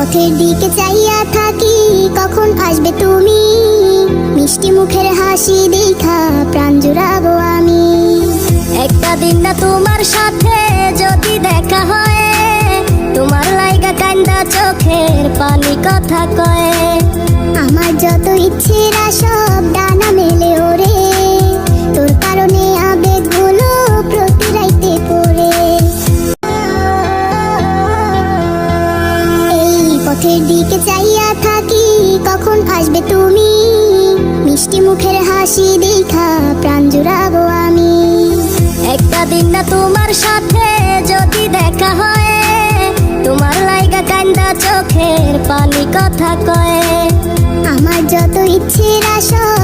পথের দিকে চাইয়া থাকি, কখন আসবে তুমি? মিষ্টি মুখের হাসি দেখা প্রাণ জুড়াবো আমি। একটা দিন না তোমার সাথে যদি দেখা হয়, তোমার লাইগা কান্দা চোখের পানি কথা কয়। আমার যত ইচ্ছেরা সব ডানা মেলে ওরে, তোর কারণে আবেগগুলো প্রতি রাইতে পড়ে। এই পথের দিকে চাইয়া থাকি, কখন আসবে তুমি? মিষ্টি মুখের হাসি দেখা প্রাণ জুড়াবো আমি। একটা দিন না তোমার সাথে যদি দেখা হয়, তোমার লাইগা কান্দা চোখের পানি কথা কয়। আমার যত ইচ্ছেরা সব